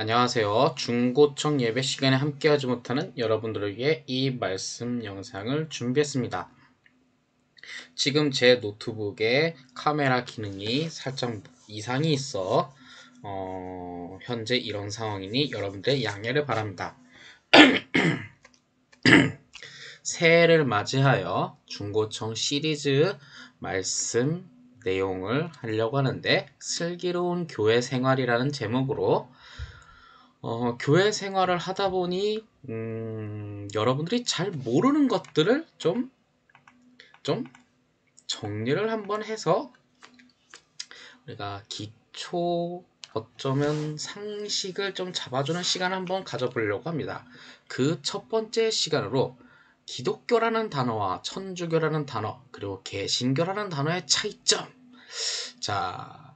안녕하세요. 중고청 예배 시간에 함께하지 못하는 여러분들에게 이 말씀 영상을 준비했습니다. 지금 제 노트북에 카메라 기능이 살짝 이상이 있어 현재 이런 상황이니 여러분들의 양해를 바랍니다. 새해를 맞이하여 중고청 시리즈 말씀 내용을 하려고 하는데, 슬기로운 교회 생활이라는 제목으로 교회 생활을 하다 보니 여러분들이 잘 모르는 것들을 좀 정리를 한번 해서 우리가 기초 어쩌면 상식을 좀 잡아주는 시간을 한번 가져보려고 합니다. 그 첫 번째 시간으로 기독교라는 단어와 천주교라는 단어, 그리고 개신교라는 단어의 차이점. 자,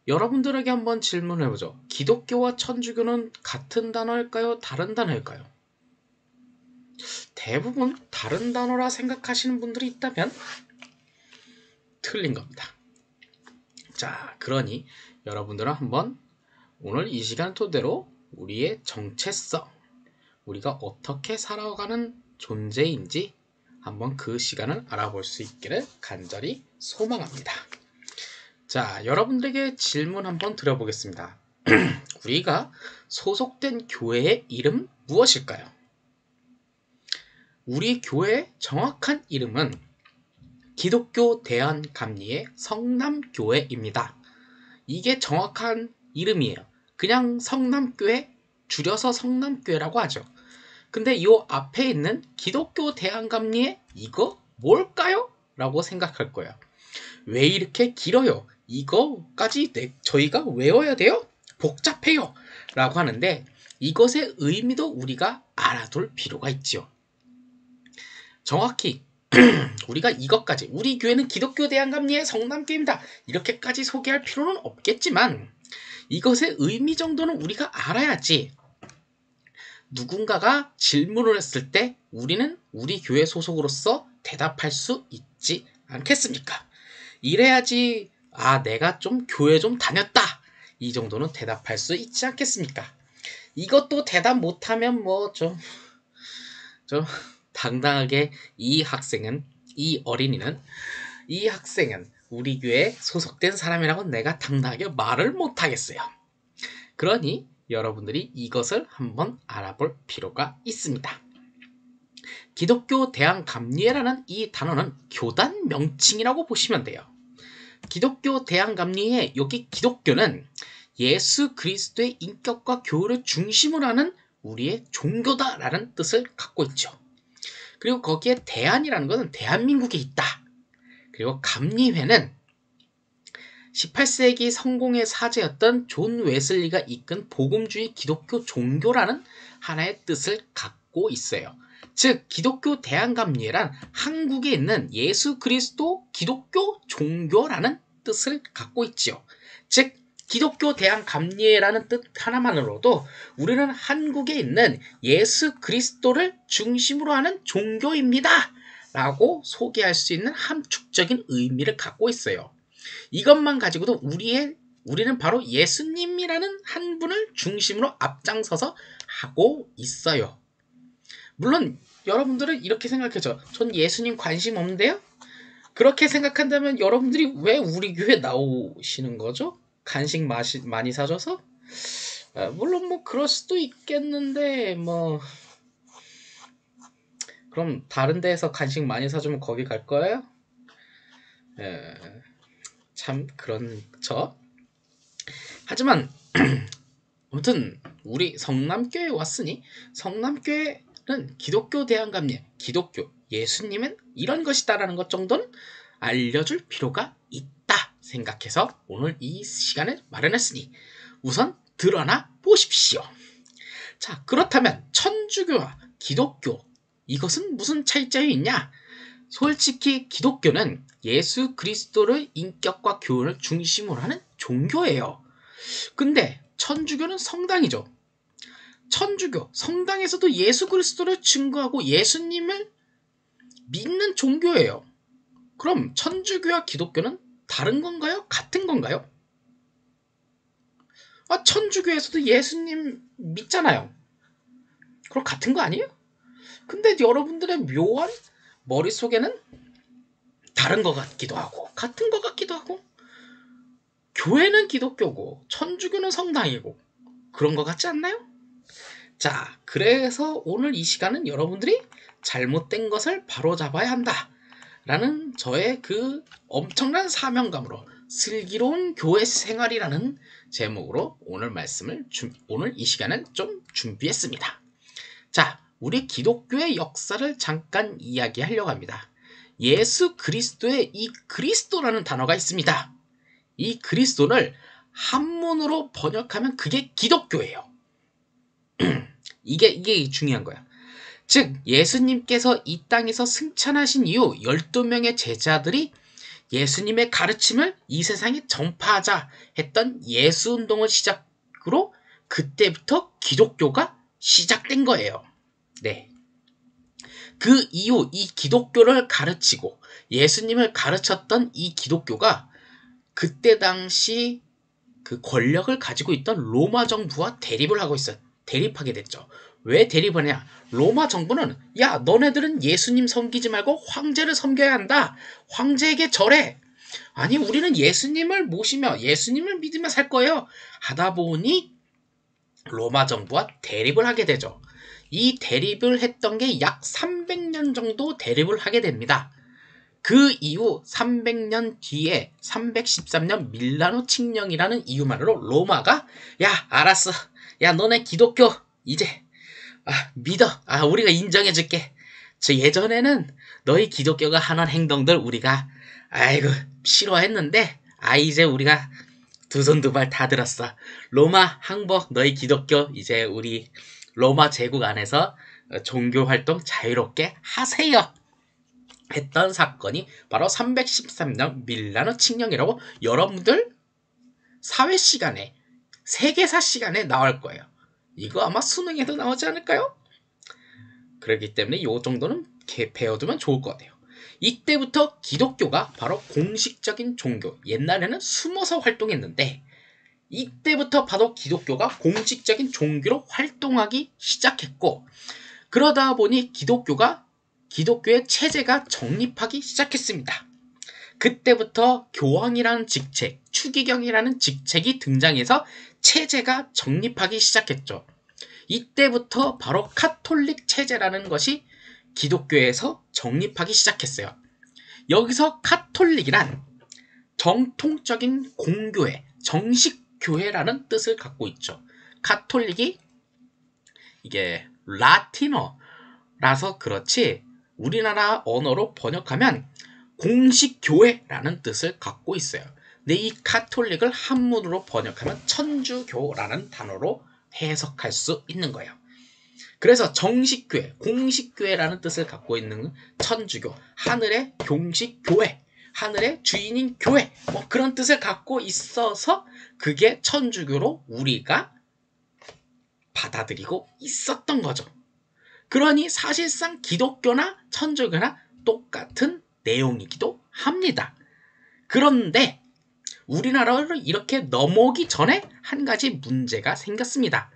여러분들에게 한번 질문해보죠. 기독교와 천주교는 같은 단어일까요? 다른 단어일까요? 대부분 다른 단어라 생각하시는 분들이 있다면 틀린 겁니다. 자, 그러니 여러분들은 한번 오늘 이 시간 토대로 우리의 정체성, 우리가 어떻게 살아가는 존재인지 한번 그 시간을 알아볼 수 있기를 간절히 소망합니다. 자, 여러분들에게 질문 한번 드려보겠습니다. 우리가 소속된 교회의 이름 무엇일까요? 우리 교회의 정확한 이름은 기독교 대한감리의 성남교회입니다. 이게 정확한 이름이에요. 그냥 성남교회, 줄여서 성남교회라고 하죠. 근데 이 앞에 있는 기독교 대한감리의 이거 뭘까요? 라고 생각할 거예요. 왜 이렇게 길어요? 이거까지 저희가 외워야 돼요? 복잡해요 라고 하는데, 이것의 의미도 우리가 알아둘 필요가 있죠. 정확히 우리가 이것까지, 우리 교회는 기독교 대한감리의 성남교회입니다, 이렇게까지 소개할 필요는 없겠지만 이것의 의미 정도는 우리가 알아야지 누군가가 질문을 했을 때 우리는 우리 교회 소속으로서 대답할 수 있지 않겠습니까? 이래야지 내가 좀 교회 좀 다녔다, 이 정도는 대답할 수 있지 않겠습니까? 이것도 대답 못하면 좀 당당하게 이 학생은 우리 교회에 소속된 사람이라고 내가 당당하게 말을 못하겠어요. 그러니 여러분들이 이것을 한번 알아볼 필요가 있습니다. 기독교 대한감리회라는 이 단어는 교단 명칭이라고 보시면 돼요. 기독교 대한감리회, 여기 기독교는 예수 그리스도의 인격과 교훈을 중심으로 하는 우리의 종교다라는 뜻을 갖고 있죠. 그리고 거기에 대한이라는 것은 대한민국에 있다. 그리고 감리회는 18세기 성공의 사제였던 존 웨슬리가 이끈 복음주의 기독교 종교라는 하나의 뜻을 갖고 있어요. 즉, 기독교 대한감리회란 한국에 있는 예수 그리스도 기독교 종교라는 뜻을 갖고 있지요. 즉, 기독교 대한감리회라는 뜻 하나만으로도 우리는 한국에 있는 예수 그리스도를 중심으로 하는 종교입니다 라고 소개할 수 있는 함축적인 의미를 갖고 있어요. 이것만 가지고도 우리는 바로 예수님이라는 한 분을 중심으로 앞장서서 하고 있어요. 물론 여러분들은 이렇게 생각하죠. 전 예수님 관심 없는데요? 그렇게 생각한다면 여러분들이 왜 우리 교회 나오시는 거죠? 간식 많이 사줘서? 물론 그럴 수도 있겠는데 그럼 다른 데에서 간식 많이 사주면 거기 갈 거예요? 참 그렇죠. 하지만 아무튼 우리 성남교회에 왔으니 성남교회는 기독교 대한감리, 기독교, 예수님은 이런 것이다라는 것 정도는 알려줄 필요가 있다 생각해서 오늘 이 시간을 마련했으니 우선 드러나 보십시오. 자, 그렇다면 천주교와 기독교, 이것은 무슨 차이점이 있냐? 솔직히 기독교는 예수 그리스도의 인격과 교훈을 중심으로 하는 종교예요. 근데 천주교는 성당이죠. 천주교, 성당에서도 예수 그리스도를 증거하고 예수님을 믿는 종교예요. 그럼 천주교와 기독교는 다른 건가요? 같은 건가요? 천주교에서도 예수님 믿잖아요. 그럼 같은 거 아니에요? 근데 여러분들의 묘한 머릿속에는 다른 것 같기도 하고 같은 것 같기도 하고, 교회는 기독교고 천주교는 성당이고 그런 것 같지 않나요? 자, 그래서 오늘 이 시간은 여러분들이 잘못된 것을 바로잡아야 한다 라는 저의 그 엄청난 사명감으로 슬기로운 교회 생활이라는 제목으로 오늘 이 시간은 좀 준비했습니다. 자, 우리 기독교의 역사를 잠깐 이야기하려고 합니다. 예수 그리스도의 이 그리스도라는 단어가 있습니다. 이 그리스도를 한문으로 번역하면 그게 기독교예요. 이게 중요한 거야. 즉, 예수님께서 이 땅에서 승천하신 이후 12명의 제자들이 예수님의 가르침을 이 세상에 전파하자 했던 예수운동을 시작으로 그때부터 기독교가 시작된 거예요. 네. 그 이후 이 기독교를 가르치고 예수님을 가르쳤던 이 기독교가 그때 당시 그 권력을 가지고 있던 로마 정부와 대립하게 됐죠. 왜 대립하냐? 로마 정부는 야, 너네들은 예수님 섬기지 말고 황제를 섬겨야 한다. 황제에게 절해. 아니, 우리는 예수님을 모시며 예수님을 믿으며 살 거예요. 하다 보니 로마 정부와 대립을 하게 되죠. 이 대립을 했던 게 약 300년 정도 대립을 하게 됩니다. 그 이후 300년 뒤에 313년 밀라노 칙령이라는 이유만으로 로마가 야, 알았어. 야, 너네 기독교 이제 믿어. 우리가 인정해줄게. 저 예전에는 너희 기독교가 하는 행동들 우리가 아이고 싫어했는데 이제 우리가 두 손 두 발 다 들었어. 로마 항복 너희 기독교 이제 우리 로마 제국 안에서 종교 활동 자유롭게 하세요. 했던 사건이 바로 313년 밀라노 칙령이라고 여러분들 사회 시간에 세계사 시간에 나올 거예요. 이거 아마 수능에도 나오지 않을까요? 그렇기 때문에 이 정도는 배워두면 좋을 것 같아요. 이때부터 기독교가 바로 공식적인 종교, 옛날에는 숨어서 활동했는데 이때부터 바로 기독교가 공식적인 종교로 활동하기 시작했고, 그러다 보니 기독교의 체제가 정립하기 시작했습니다. 그때부터 교황이라는 직책, 추기경이라는 직책이 등장해서 체제가 정립하기 시작했죠. 이때부터 바로 카톨릭 체제라는 것이 기독교에서 정립하기 시작했어요. 여기서 카톨릭이란 정통적인 공교회, 정식교회라는 뜻을 갖고 있죠. 카톨릭이 이게 라틴어라서 그렇지 우리나라 언어로 번역하면 공식교회라는 뜻을 갖고 있어요. 근데 이 카톨릭을 한문으로 번역하면 천주교라는 단어로 해석할 수 있는 거예요. 그래서 정식교회, 공식교회라는 뜻을 갖고 있는 천주교, 하늘의 공식교회, 하늘의 주인인 교회, 그런 뜻을 갖고 있어서 그게 천주교로 우리가 받아들이고 있었던 거죠. 그러니 사실상 기독교나 천주교나 똑같은 내용이기도 합니다. 그런데 우리나라로 이렇게 넘어오기 전에 한 가지 문제가 생겼습니다.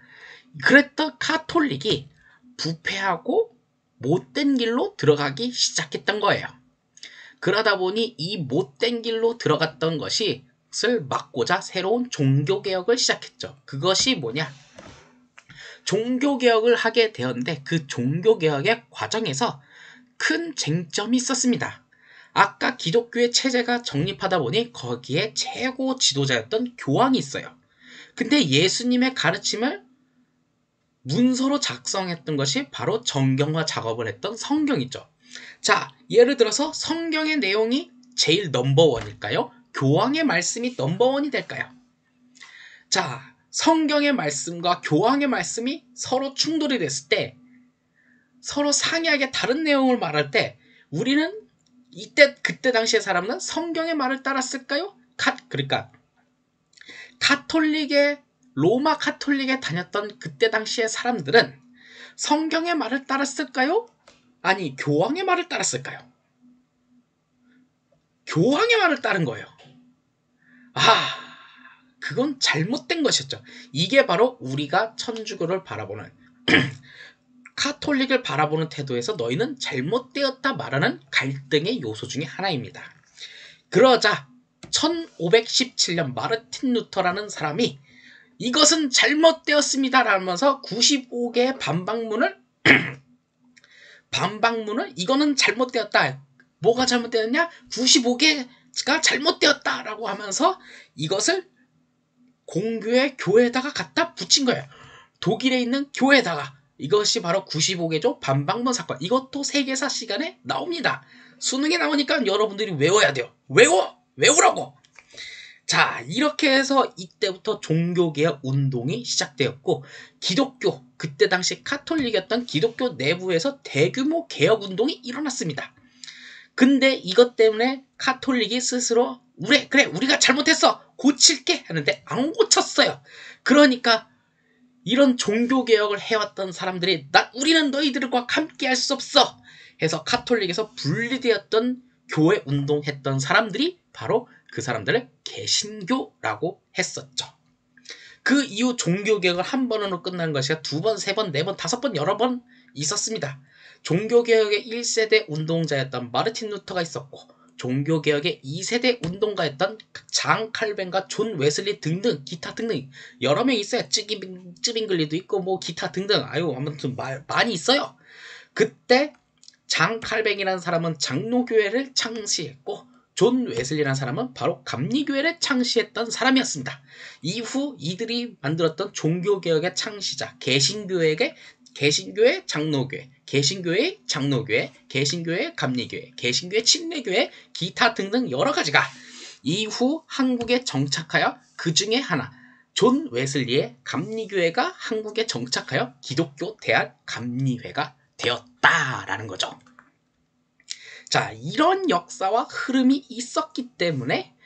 그랬던 카톨릭이 부패하고 못된 길로 들어가기 시작했던 거예요. 그러다 보니 이 못된 길로 들어갔던 것을 막고자 새로운 종교개혁을 시작했죠. 그것이 뭐냐? 종교개혁을 하게 되었는데 그 종교개혁의 과정에서 큰 쟁점이 있었습니다. 아까 기독교의 체제가 정립하다 보니 거기에 최고 지도자였던 교황이 있어요. 근데 예수님의 가르침을 문서로 작성했던 것이 바로 정경화 작업을 했던 성경이죠. 자, 예를 들어서 성경의 내용이 제일 넘버원일까요? 교황의 말씀이 넘버원이 될까요? 자, 성경의 말씀과 교황의 말씀이 서로 충돌이 됐을 때 서로 상이하게 다른 내용을 말할 때 우리는 그때 당시의 사람은 성경의 말을 따랐을까요? 그러니까 로마 카톨릭에 다녔던 그때 당시의 사람들은 성경의 말을 따랐을까요? 아니, 교황의 말을 따랐을까요? 교황의 말을 따른 거예요. 그건 잘못된 것이었죠. 이게 바로 우리가 천주교를 바라보는 카톨릭을 바라보는 태도에서 너희는 잘못되었다 말하는 갈등의 요소 중에 하나입니다. 그러자 1517년 마르틴 루터라는 사람이 이것은 잘못되었습니다 라면서 95개의 반박문을 이거는 잘못되었다. 뭐가 잘못되었냐? 95개가 잘못되었다 라고 하면서 이것을 공교의 교회에다가 갖다 붙인 거예요. 독일에 있는 교회에다가. 이것이 바로 95개조 반박문 사건. 이것도 세계사 시간에 나옵니다. 수능에 나오니까 여러분들이 외워야 돼요. 외우라고. 자, 이렇게 해서 이때부터 종교개혁 운동이 시작되었고 기독교, 그때 당시 카톨릭이었던 기독교 내부에서 대규모 개혁 운동이 일어났습니다. 근데 이것 때문에 카톨릭이 스스로 그래 우리가 잘못했어 고칠게 하는데 안 고쳤어요. 그러니까 이런 종교개혁을 해왔던 사람들이 우리는 너희들과 함께 할 수 없어 해서 카톨릭에서 분리되었던 교회 운동했던 사람들이 바로 그 사람들을 개신교라고 했었죠. 그 이후 종교개혁을 한 번으로 끝난 것이 두 번, 세 번, 네 번, 다섯 번, 여러 번 있었습니다. 종교개혁의 1세대 운동자였던 마르틴 루터가 있었고 종교개혁의 2세대 운동가였던 장 칼뱅과 존 웨슬리 등등 기타 등등 여러 명 있어요. 쯔빙글리도 있고 뭐 기타 등등 아무튼 많이 있어요. 그때 장 칼뱅이라는 사람은 장로교회를 창시했고 존 웨슬리라는 사람은 바로 감리교회를 창시했던 사람이었습니다. 이후 이들이 만들었던 종교개혁의 창시자 개신교의 장로교회, 개신교의 장로교회, 개신교의 감리교회, 개신교의 침례교회, 기타 등등 여러 가지가 이후 한국에 정착하여 그 중에 하나 존 웨슬리의 감리교회가 한국에 정착하여 기독교 대한감리회가 되었다라는 거죠. 자, 이런 역사와 흐름이 있었기 때문에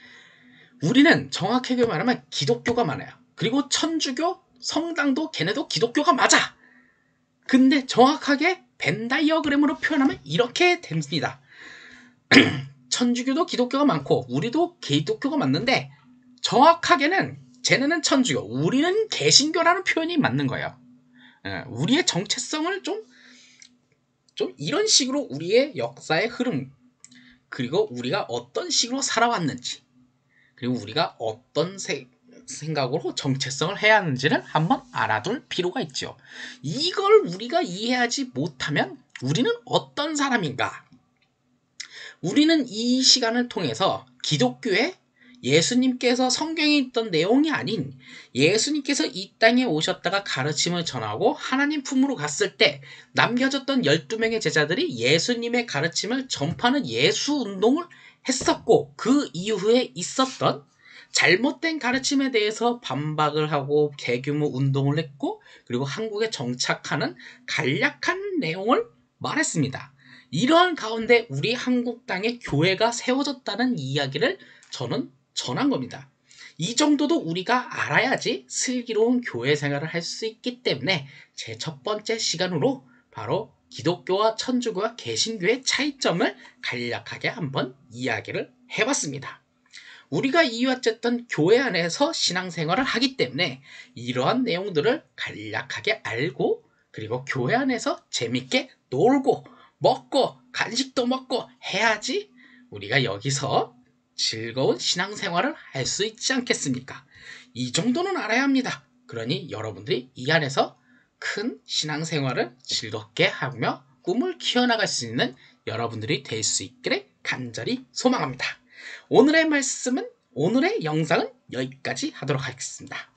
우리는 정확하게 말하면 기독교가 많아요. 그리고 천주교, 성당도 걔네도 기독교가 맞아. 근데 정확하게 벤 다이어그램으로 표현하면 이렇게 됩니다. 천주교도 기독교가 많고 우리도 기독교가 맞는데 정확하게는 쟤네는 천주교, 우리는 개신교라는 표현이 맞는 거예요. 우리의 정체성을 좀 이런 식으로 우리의 역사의 흐름 그리고 우리가 어떤 식으로 살아왔는지 그리고 우리가 어떤 생각으로 정체성을 해야 하는지를 한번 알아둘 필요가 있죠. 이걸 우리가 이해하지 못하면 우리는 어떤 사람인가? 우리는 이 시간을 통해서 기독교에 예수님께서 성경에 있던 내용이 아닌 예수님께서 이 땅에 오셨다가 가르침을 전하고 하나님 품으로 갔을 때 남겨졌던 12명의 제자들이 예수님의 가르침을 전파하는 예수 운동을 했었고 그 이후에 있었던 잘못된 가르침에 대해서 반박을 하고 대규모 운동을 했고 그리고 한국에 정착하는 간략한 내용을 말했습니다. 이러한 가운데 우리 한국 땅에 교회가 세워졌다는 이야기를 저는 전한 겁니다. 이 정도도 우리가 알아야지 슬기로운 교회 생활을 할 수 있기 때문에 제 첫 번째 시간으로 바로 기독교와 천주교와 개신교의 차이점을 간략하게 한번 이야기를 해봤습니다. 우리가 이어졌던 교회 안에서 신앙생활을 하기 때문에 이러한 내용들을 간략하게 알고 그리고 교회 안에서 재밌게 놀고 먹고 간식도 먹고 해야지 우리가 여기서 즐거운 신앙생활을 할 수 있지 않겠습니까? 이 정도는 알아야 합니다. 그러니 여러분들이 이 안에서 큰 신앙생활을 즐겁게 하며 꿈을 키워나갈 수 있는 여러분들이 될 수 있기를 간절히 소망합니다. 오늘의 영상은 여기까지 하도록 하겠습니다.